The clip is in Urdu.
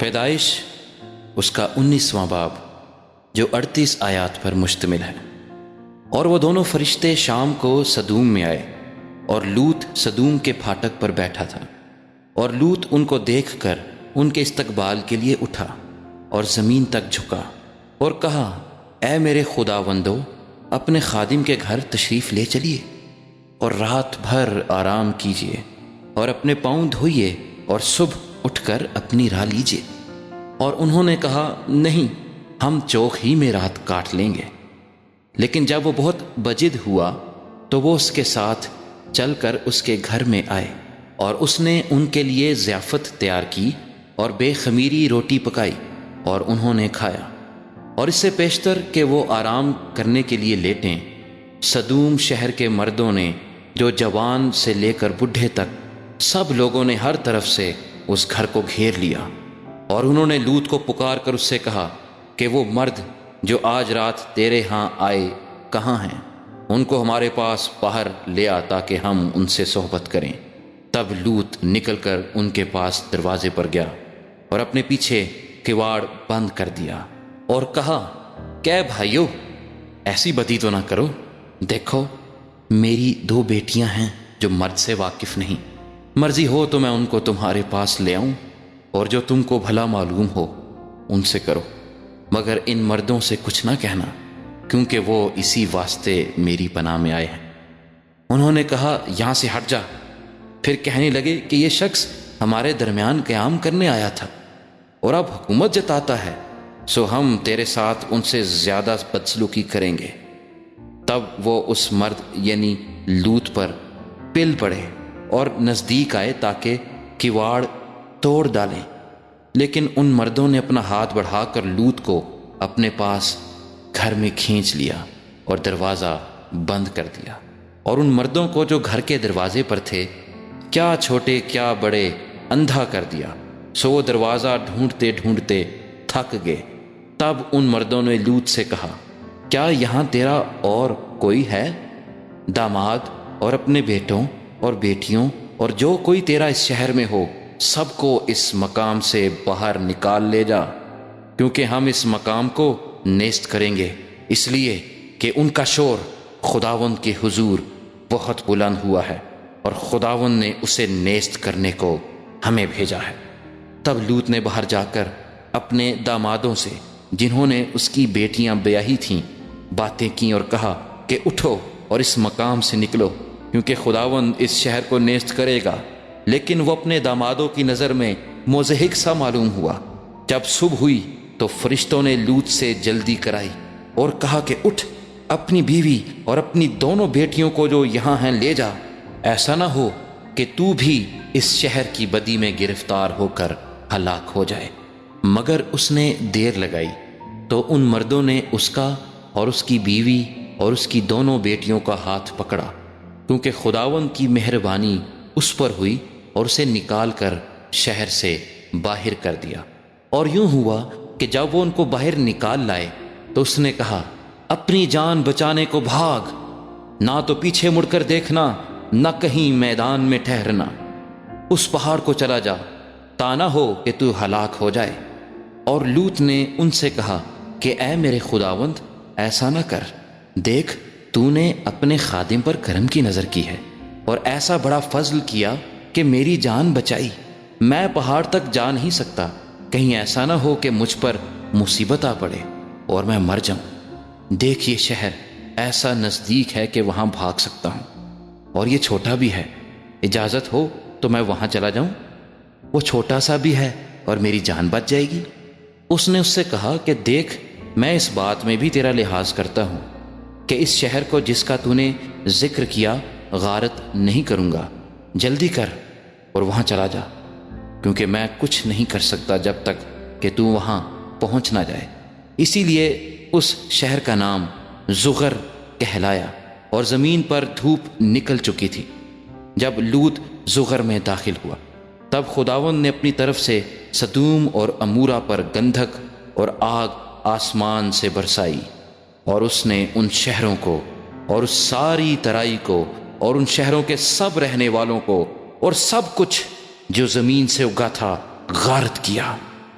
پیدائش اس کا 19واں باب جو 38 آیات پر مشتمل ہے۔ اور وہ دونوں فرشتے شام کو سدوم میں آئے، اور لوط سدوم کے پھاٹک پر بیٹھا تھا، اور لوط ان کو دیکھ کر ان کے استقبال کے لیے اٹھا اور زمین تک جھکا اور کہا، اے میرے خداوندو، اپنے خادم کے گھر تشریف لے چلیے اور رات بھر آرام کیجیے اور اپنے پاؤں دھوئیے اور صبح اٹھ کر اپنی راہ لیجیے۔ اور انہوں نے کہا، نہیں، ہم چوک ہی میں رات کاٹ لیں گے۔ لیکن جب وہ بہت بجد ہوا تو وہ اس کے ساتھ چل کر اس کے گھر میں آئے، اور اس نے ان کے لیے ضیافت تیار کی اور بے خمیری روٹی پکائی، اور انہوں نے کھایا۔ اور اس سے پیشتر کہ وہ آرام کرنے کے لیے لیٹیں، سدوم شہر کے مردوں نے، جو جوان سے لے کر بڈھے تک، سب لوگوں نے ہر طرف سے اس گھر کو گھیر لیا۔ اور انہوں نے لوط کو پکار کر اس سے کہا کہ وہ مرد جو آج رات تیرے ہاں آئے کہاں ہیں؟ ان کو ہمارے پاس باہر لے آ تاکہ ہم ان سے صحبت کریں۔ تب لوط نکل کر ان کے پاس دروازے پر گیا اور اپنے پیچھے کواڑ بند کر دیا اور کہا، کہ بھائیو، ایسی بدی تو نہ کرو۔ دیکھو، میری 2 بیٹیاں ہیں جو مرد سے واقف نہیں، مرضی ہو تو میں ان کو تمہارے پاس لے آؤں، اور جو تم کو بھلا معلوم ہو ان سے کرو، مگر ان مردوں سے کچھ نہ کہنا، کیونکہ وہ اسی واسطے میری پناہ میں آئے ہیں۔ انہوں نے کہا، یہاں سے ہٹ جا۔ پھر کہنے لگے کہ یہ شخص ہمارے درمیان قیام کرنے آیا تھا اور اب حکومت جتاتا ہے، سو ہم تیرے ساتھ ان سے زیادہ بدسلوکی کریں گے۔ تب وہ اس مرد یعنی لوط پر پل پڑے اور نزدیک آئے تاکہ کواڑ توڑ ڈالیں، لیکن ان مردوں نے اپنا ہاتھ بڑھا کر لوط کو اپنے پاس گھر میں کھینچ لیا اور دروازہ بند کر دیا۔ اور ان مردوں کو جو گھر کے دروازے پر تھے، کیا چھوٹے کیا بڑے، اندھا کر دیا، سو وہ دروازہ ڈھونڈتے ڈھونڈتے تھک گئے۔ تب ان مردوں نے لوط سے کہا، کیا یہاں تیرا اور کوئی ہے؟ داماد اور اپنے بیٹوں اور بیٹیوں اور جو کوئی تیرا اس شہر میں ہو، سب کو اس مقام سے باہر نکال لے جا، کیونکہ ہم اس مقام کو نیست کریں گے، اس لیے کہ ان کا شور خداوند کے حضور بہت بلند ہوا ہے، اور خداوند نے اسے نیست کرنے کو ہمیں بھیجا ہے۔ تب لوط نے باہر جا کر اپنے دامادوں سے، جنہوں نے اس کی بیٹیاں بیاہی تھیں، باتیں کیں اور کہا کہ اٹھو اور اس مقام سے نکلو، کیونکہ خداوند اس شہر کو نیست کرے گا۔ لیکن وہ اپنے دامادوں کی نظر میں مضحک سا معلوم ہوا۔ جب صبح ہوئی تو فرشتوں نے لوط سے جلدی کرائی اور کہا کہ اٹھ، اپنی بیوی اور اپنی دونوں بیٹیوں کو جو یہاں ہیں لے جا، ایسا نہ ہو کہ تو بھی اس شہر کی بدی میں گرفتار ہو کر ہلاک ہو جائے۔ مگر اس نے دیر لگائی تو ان مردوں نے اس کا اور اس کی بیوی اور اس کی دونوں بیٹیوں کا ہاتھ پکڑا، کیونکہ خداوند کی مہربانی اس پر ہوئی اور اسے نکال کر شہر سے باہر کر دیا۔ اور یوں ہوا کہ جب وہ ان کو باہر نکال لائے تو اس نے کہا، اپنی جان بچانے کو بھاگ، نہ تو پیچھے مڑ کر دیکھنا، نہ کہیں میدان میں ٹھہرنا، اس پہاڑ کو چلا جا، تا نہ ہو کہ تو ہلاک ہو جائے۔ اور لوط نے ان سے کہا کہ اے میرے خداوند، ایسا نہ کر، دیکھ، تو نے اپنے خادم پر کرم کی نظر کی ہے اور ایسا بڑا فضل کیا کہ میری جان بچائی۔ میں پہاڑ تک جا نہیں سکتا، کہیں ایسا نہ ہو کہ مجھ پر مصیبت آ پڑے اور میں مر جاؤں۔ دیکھ، یہ شہر ایسا نزدیک ہے کہ وہاں بھاگ سکتا ہوں، اور یہ چھوٹا بھی ہے، اجازت ہو تو میں وہاں چلا جاؤں، وہ چھوٹا سا بھی ہے اور میری جان بچ جائے گی۔ اس نے اس سے کہا کہ دیکھ، میں اس بات میں بھی تیرا لحاظ کرتا ہوں کہ اس شہر کو جس کا تو نے ذکر کیا غارت نہیں کروں گا، جلدی کر اور وہاں چلا جا، کیونکہ میں کچھ نہیں کر سکتا جب تک کہ تو وہاں پہنچ نہ جائے۔ اسی لیے اس شہر کا نام زغر کہلایا، اور زمین پر دھوپ نکل چکی تھی۔ جب لوط زغر میں داخل ہوا، تب خداوند نے اپنی طرف سے سدوم اور امورا پر گندھک اور آگ آسمان سے برسائی، اور اس نے ان شہروں کو اور اس ساری ترائی کو اور ان شہروں کے سب رہنے والوں کو اور سب کچھ جو زمین سے اگا تھا غارت کیا۔